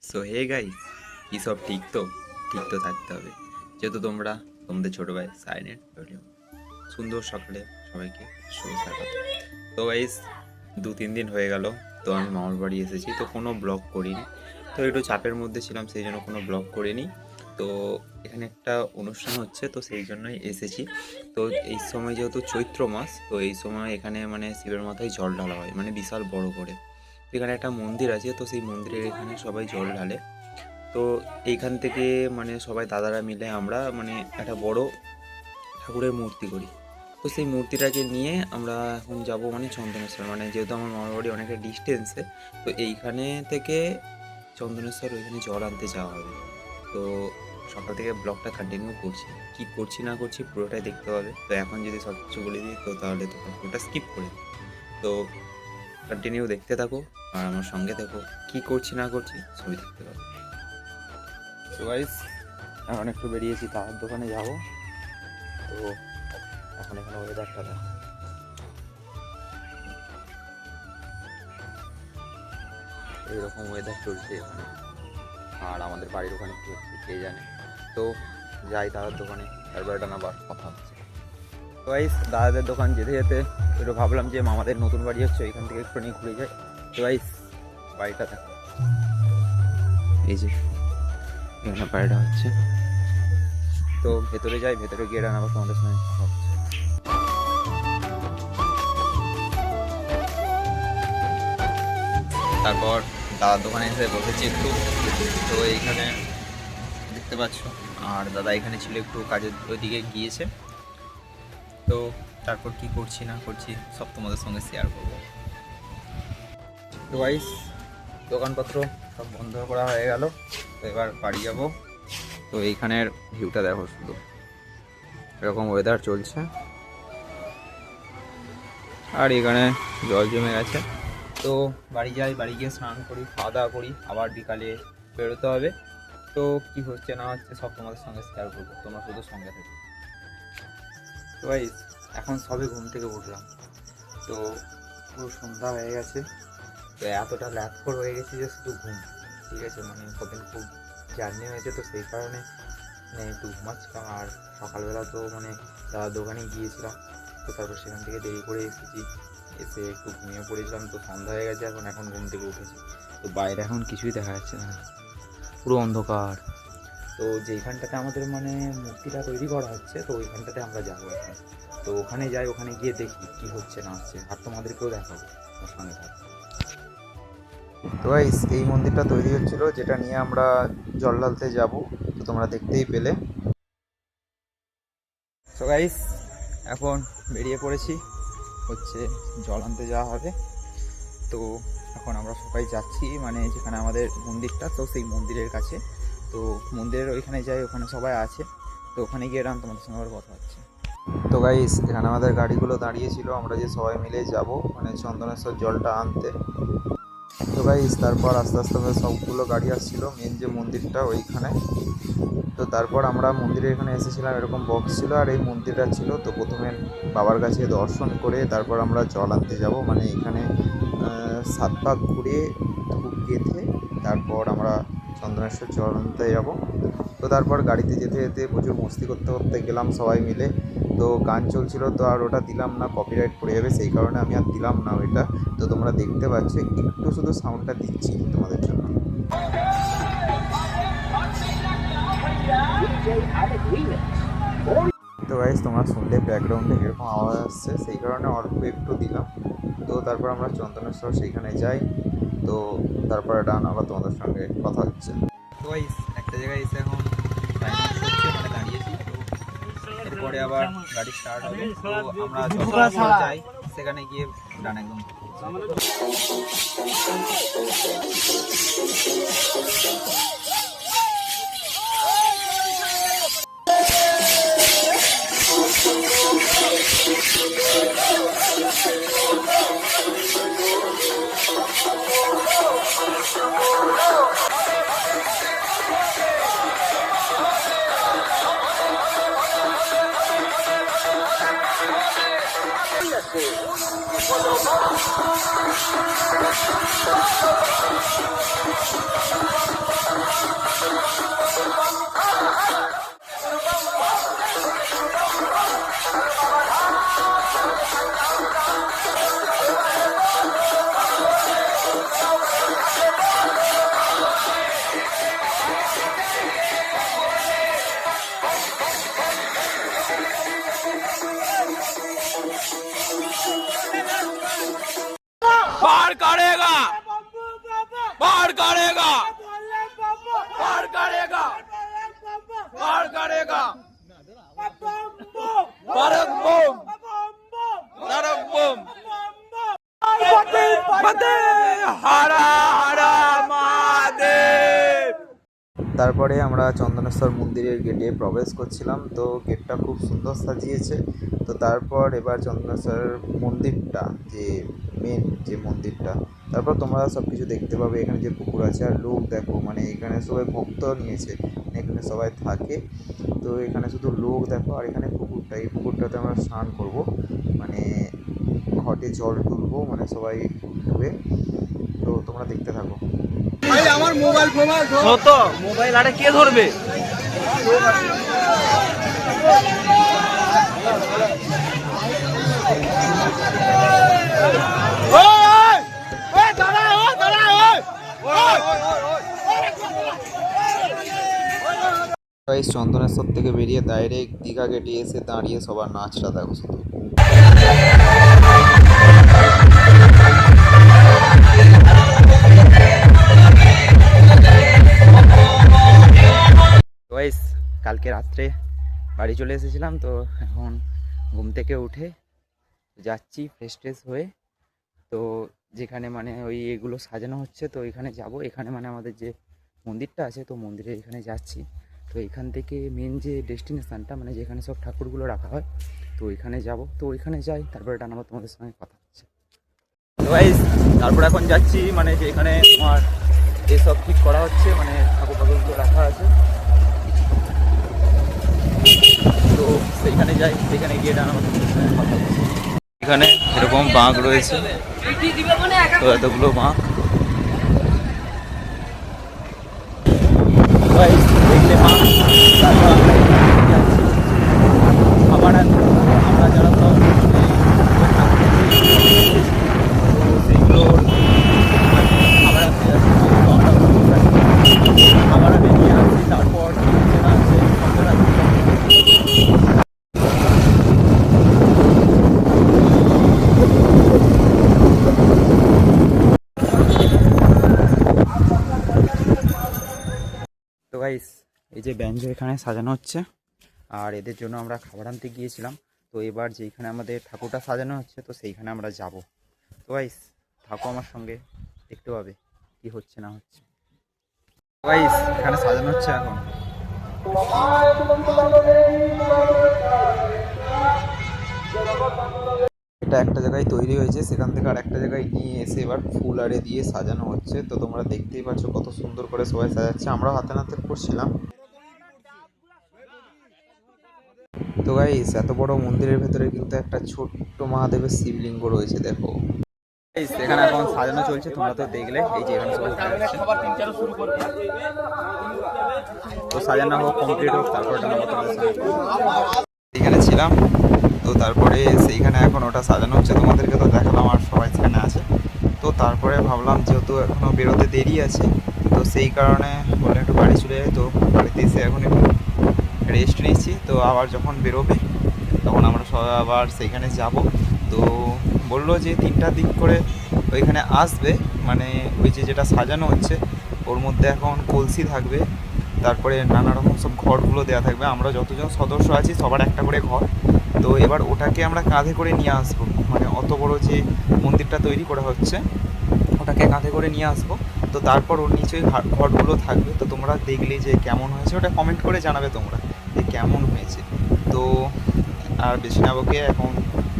So hey guys, কি সব ঠিক তো? ঠিক তো থাকতে হবে, যেহেতু তোমরা তোমাদের ছোট ভাই সাইনেট ভিডিও। সুন্দর সকালে সবাইকে শুভ স্বাগত। তো গাইস, 2-3 দিন হয়ে গেল, তো আমি মামার বাড়ি এসেছি, তো কোনো ব্লগ করিনি। তো একটু চাপের মধ্যে ছিলাম, সেই জন্য কোনো ব্লগ করিনি। তো এখানে একটা অনুষ্ঠান হচ্ছে, তো সেই জন্যই এসেছি। তো এই সময় যেহেতু চৈত্র মাস, তো এই সময় এখানে মানে শিবের মাথায় জল ঢালা হয়, মানে বিশাল বড় করে। তো এখানে একটা মন্দির আছে, তো সেই মন্দিরের এখানে সবাই জল ঢালে। তো এইখান থেকে মানে সবাই দাদারা মিলে আমরা মানে একটা বড় ঠাকুরের মূর্তি করি। তো সেই মূর্তিটাকে নিয়ে আমরা এখন যাব মানে চন্দনেশ্বর, মানে যেহেতু আমার মামার বাড়ি অনেকটা ডিস্টেন্সে, তো এইখানে থেকে চন্দনেশ্বর ওইখানে জল আনতে যাওয়া হবে। তো সকাল থেকে ব্লগটা কন্টিনিউ করছি, কী করছি না করছি পুরোটাই দেখতে হবে। তো এখন যদি সব কিছু বলে দিই তো তাহলে তো পুরোটা স্কিপ করে দিই। তো কন্টিনিউ দেখতে থাকো আর আমার সঙ্গে থাকো, কী করছি না করছি সবই দেখতে পাবো। তো গাইস, এখন একটু বেরিয়েছি, তার দোকানে যাব। তো এখন এখানে ওয়েদারটা দেখো, এইরকম ওয়েদার চলছে এখানে। আর আমাদের বাড়ির ওখানে কী হচ্ছে কে জানে। তো যাই দাদার দোকানে, তারপর এটা না আবার কথা হচ্ছে। তো গাইস, দাদাদের দোকান যেতে যেতে একটু ভাবলাম যে মামাদের নতুন বাড়ি হচ্ছে, এখান থেকে একটু নিয়ে ঘুরে যাই। তো গাইস, বাড়িটা দেখো, এই যে এখানে বাড়িটা হচ্ছে। তো ভেতরে যাই, ভেতরে গিয়ে রান্না আবার তোমাদের সঙ্গে কথা হচ্ছে। তারপর দাদার দোকানে এসে বসেছি একটু। তো এইখানে দেখতে পাচ্ছ, আর দাদা এখানে ছিল, একটু কাজের ওইদিকে গিয়েছে। তো তারপর কি করছি না করছি সব তোমাদের সঙ্গে শেয়ার করবো। তো গাইস, দোকানপত্র সব বন্ধ করা হয়ে গেল, তো এবার বাড়ি যাব। তো এইখানের ভিউটা দেখো, শুধু এরকম ওয়েদার চলছে, আর এখানে জল জমে গেছে। তো বাড়ি যাই, বাড়ি গিয়ে স্নান করি, খাওয়া দাওয়া করি, আবার বিকালে বেরোতে হবে। তো কি হচ্ছে না হচ্ছে সব তোমাদের সঙ্গে শেয়ার করবো, তোমরা শুধু সঙ্গে থাকো। তো ভাই, এখন সবে ঘুম থেকে উঠলাম, তো পুরো সন্ধ্যা হয়ে গেছে। তো এতটা ল্যাপখোর হয়ে গেছি যে শুধু ঘুম, ঠিক আছে, মানে কদিন খুব জার্নি হয়েছে, তো সেই কারণে মানে একটু ঘুমাচ্ছিলাম। আর সকালবেলা তো মানে দাদার দোকানে গিয়েছিলাম, তো তারপর সেখান থেকে দেরি করে এসেছি, এসে একটু ঘুমিয়ে পড়েছিলাম। তো সন্ধ্যা হয়ে গেছে, এখন ঘুম থেকে উঠেছি। তো বাইরে এখন কিছুই দেখা যাচ্ছে না, পুরো অন্ধকার। তো যেইখানটাতে আমাদের মানে মূর্তিটা তৈরি করা হচ্ছে, তো ওইখানটাতে আমরা যাবো এখন। তো ওখানে যাই, ওখানে গিয়ে দেখি কি হচ্ছে না হচ্ছে, আর তোমাদেরকেও দেখাবো, আমার সঙ্গে থাকো। তো গাইস, এই মন্দিরটা তৈরি হচ্ছিল, যেটা নিয়ে আমরা জল ঢালতে যাব, তো তোমরা দেখতেই পেলে। তো গাইস, এখন বেরিয়ে পড়েছি, হচ্ছে জল আনতে যাওয়া হবে। তো এখন আমরা সবাই যাচ্ছি মানে যেখানে আমাদের মন্দিরটা, তো সেই মন্দিরের কাছে। তো মন্দিরের ওইখানে যাই, ওখানে সবাই আছে, তো ওখানে গিয়ে তোমাদের সঙ্গে আবার কথা হচ্ছে। তো গাইস, এখানে আমাদের গাড়িগুলো দাঁড়িয়েছিল, আমরা যে সবাই মিলে যাব মানে চন্দনেশ্বর জলটা আনতে। তো গাইস, তারপর আস্তে আস্তে করে সবগুলো গাড়ি আসছিল মেন যে মন্দিরটা ওইখানে। তো তারপর আমরা মন্দিরের এখানে এসেছিলাম, এরকম বক্স ছিল আর এই মন্দিরটা ছিল। তো প্রথমে বাবার কাছে দর্শন করে তারপর আমরা জল আনতে যাব, মানে এখানে 7 পাক ঘুরে ধূপ গেঁথে তারপর আমরা চন্দনেশ্বর জল আনতে যাব। তো তারপর গাড়িতে যেতে যেতে প্রচুর মস্তি করতে করতে গেলাম সবাই মিলে। তো গান চলছিল, তো আর ওটা দিলাম না, কপিরাইট পড়ে যাবে, সেই কারণে আমি আর দিলাম না ওইটা। তো তোমরা দেখতে পাচ্ছ, একটু শুধু সাউন্ডটা দিচ্ছি তোমাদের জন্য। তো গাইস, তোমরা শুনলে ব্যাকগ্রাউন্ডে এরকম আওয়াজ আসছে, সেই কারণে অল্প একটু দিলাম। তো তারপর আমরা চন্দনেশ্বর সেইখানে যাই। তো তারপর এটা আবার তোমাদের সঙ্গে কথা হচ্ছে। তো গাইস, একটা জায়গায় এসে এখন মানে দাঁড়িয়েছি। তো এরপরে আবার গাড়ি স্টার্ট হবে, তো আমরা চন্দনেশ্বর যাই, সেখানে গিয়ে ডান একদম। তারপরে আমরা চন্দনেশ্বর মন্দিরের গেটে প্রবেশ করছিলাম, তো গেটটা খুব সুন্দর সাজিয়েছে। তো তারপর এবার চন্দনেশ্বর মন্দিরটা, যে মেন যে মন্দিরটা, তারপর তোমরা সব কিছু দেখতে পাবে। এখানে যে পুকুর আছে, আর লোক দেখো, মানে এখানে সবাই ভক্ত নিয়েছে, এখানে সবাই থাকে। তো এখানে শুধু লোক দেখো, আর এখানে পুকুরটা, এই পুকুরটাতে আমরা স্নান করব, মানে ঘটে জল তুলবো, মানে সবাই ডুবে। তো তোমরা দেখতে থাকো। আমার মোবাইল তো মোবাইল আরে কে ধরবে? চন্দনেশ্বর থেকে বেরিয়ে ডাইরেক্ট দীঘা গেটে এসে দাঁড়িয়ে সবার নাচটা দেখো শুধু। কালকে রাত্রে বাড়ি চলে এসেছিলাম, তো এখন ঘুম থেকে উঠে যাচ্ছি ফ্রেশ ট্রেশ হয়ে। তো যেখানে মানে ওই এগুলো সাজানো হচ্ছে, তো এখানে যাব। এখানে মানে আমাদের যে মন্দিরটা আছে, তো মন্দিরে এখানে যাচ্ছি। তো এখান থেকে মেন যে ডেস্টিনেশানটা, মানে যেখানে সব ঠাকুরগুলো রাখা হয়, তো ওইখানে যাব। তো ওইখানে যাই, তারপরে এটা আমার তোমাদের সঙ্গে কথা হচ্ছে। তো গাইস তারপর এখন যাচ্ছি, মানে যে এখানে আমার এসব ঠিক করা হচ্ছে, মানে ঠাকুর ঠাকুরগুলো রাখা আছে, তো সেইখানে যাই। সেখানে গিয়ে এটা আমার তোমাদের সঙ্গে কথা হচ্ছে। এখানে এরকম বাঁক রয়েছে, তো এতগুলো বাঁক দেখলে বাঁক। তারপর আবার আমরা যারা সব সেইগুলোর আবার আবার আমি নিয়ে আসছি। তারপর তো গাইস এই যে ব্যঞ্জ এখানে সাজানো হচ্ছে, আর এদের জন্য আমরা খাবার আনতে গিয়েছিলাম। তো এবার যেইখানে আমাদের ঠাকুরটা সাজানো হচ্ছে, তো সেইখানে আমরা যাব। তো গাইস থাকো আমার সঙ্গে, দেখতে পাবে কি হচ্ছে না হচ্ছে। গাইস এখানে সাজানো হচ্ছে এখন। এটা একটা জায়গায় তৈরি হয়েছে, সেখান থেকে আর একটা জায়গায় নিয়ে এসে এবার ফুল আরে দিয়ে সাজানো হচ্ছে। তো তোমরা দেখতেই পাচ্ছ কত সুন্দর করে সবাই সাজাচ্ছে, আমরাও হাতে নাতে করছিলাম। তো গাইস এত বড় মন্দিরের ভেতরে কিন্তু একটা ছোট্ট মহাদেবের শিবলিঙ্গ রয়েছে, দেখো। এখানে এখন সাজানো চলছে, তোমরা তো দেখলে। এই যে এখানে সবাই তো সাজানো হোক, কমপ্লিট হোক, তারপর এখানে ছিলাম। তো তারপরে সেইখানে এখন ওটা সাজানো হচ্ছে, তোমাদেরকে তো দেখালাম, আর সবাই সেখানে আছে। তো তারপরে ভাবলাম যেহেতু এখনও বেরোতে দেরি আছে, তো সেই কারণে বললাম একটু বাড়ি চলে যাই। তো বাড়িতে এসে এখন একটু রেস্ট নিচ্ছি। তো আবার যখন বেরোবে তখন আমরা সবাই আবার সেইখানে যাব। তো বললো যে 3টার দিক করে ওইখানে আসবে, মানে ওই যে যেটা সাজানো হচ্ছে ওর মধ্যে এখন কলসি থাকবে, তারপরে নানা রকম সব ঘরগুলো দেওয়া থাকবে। আমরা যতজন সদস্য আছি সবার একটা করে ঘর। তো এবার ওটাকে আমরা কাঁধে করে নিয়ে আসবো, মানে অত বড় যে মন্দিরটা তৈরি করা হচ্ছে ওটাকে কাঁধে করে নিয়ে আসবো। তো তারপর ওর নিচে ঘরগুলো থাকবে। তো তোমরা দেখলে যে কেমন হয়েছে, ওটা কমেন্ট করে জানাবে তোমরা যে কেমন হয়েছে। তো আর বেশি না বকে এখন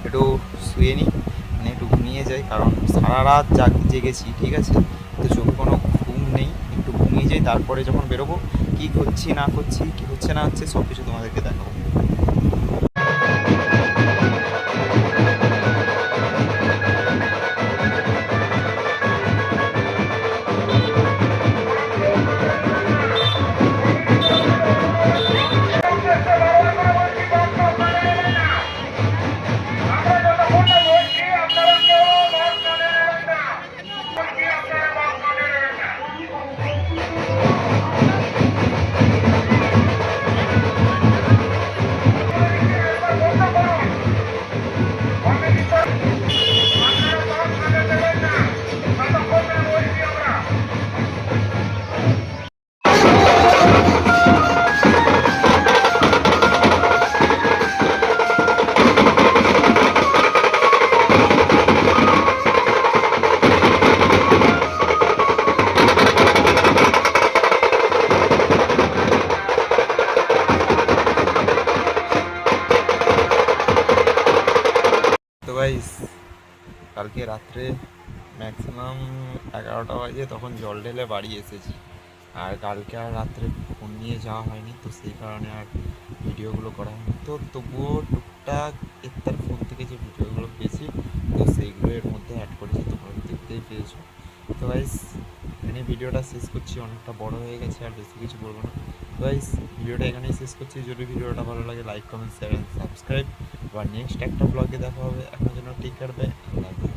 একটু শুয়ে নিই, মানে একটু ঘুমিয়ে যাই, কারণ সারা রাত জেগেছি, ঠিক আছে। তো চোখে কোনো ঘুম নেই, একটু ঘুমিয়ে যাই। তারপরে যখন বেরোবো কী করছি না করছি, কী হচ্ছে না হচ্ছে সব কিছু তোমাদেরকে দেখাবো। কালকে রাত্রে ম্যাক্সিমাম 11টা বাজে তখন জল ঢেলে বাড়ি এসেছি। আর কালকে আর রাত্রে ফোন নিয়ে যাওয়া হয়নি, তো সেই কারণে আর ভিডিওগুলো করা হয়নি। তো তবুও টুকটাক তার ফোন থেকে যে ভিডিওগুলো পেয়েছি তো সেইগুলো এর মধ্যে অ্যাড করেছি, তোমরা দেখতেই পেয়েছো। তো গাইস এখানে ভিডিওটা শেষ করছি, অনেকটা বড় হয়ে গেছে, আর বেশি কিছু বলবো না। তো গাইস ভিডিওটা এখানেই শেষ করছি। যদি ভিডিওটা ভালো লাগে like comment share and subscribe. আবার নেক্সট একটা ব্লগে দেখা হবে। এখন জন্য টেক কেয়ার, বাই, আল্লাহ হাফেজ।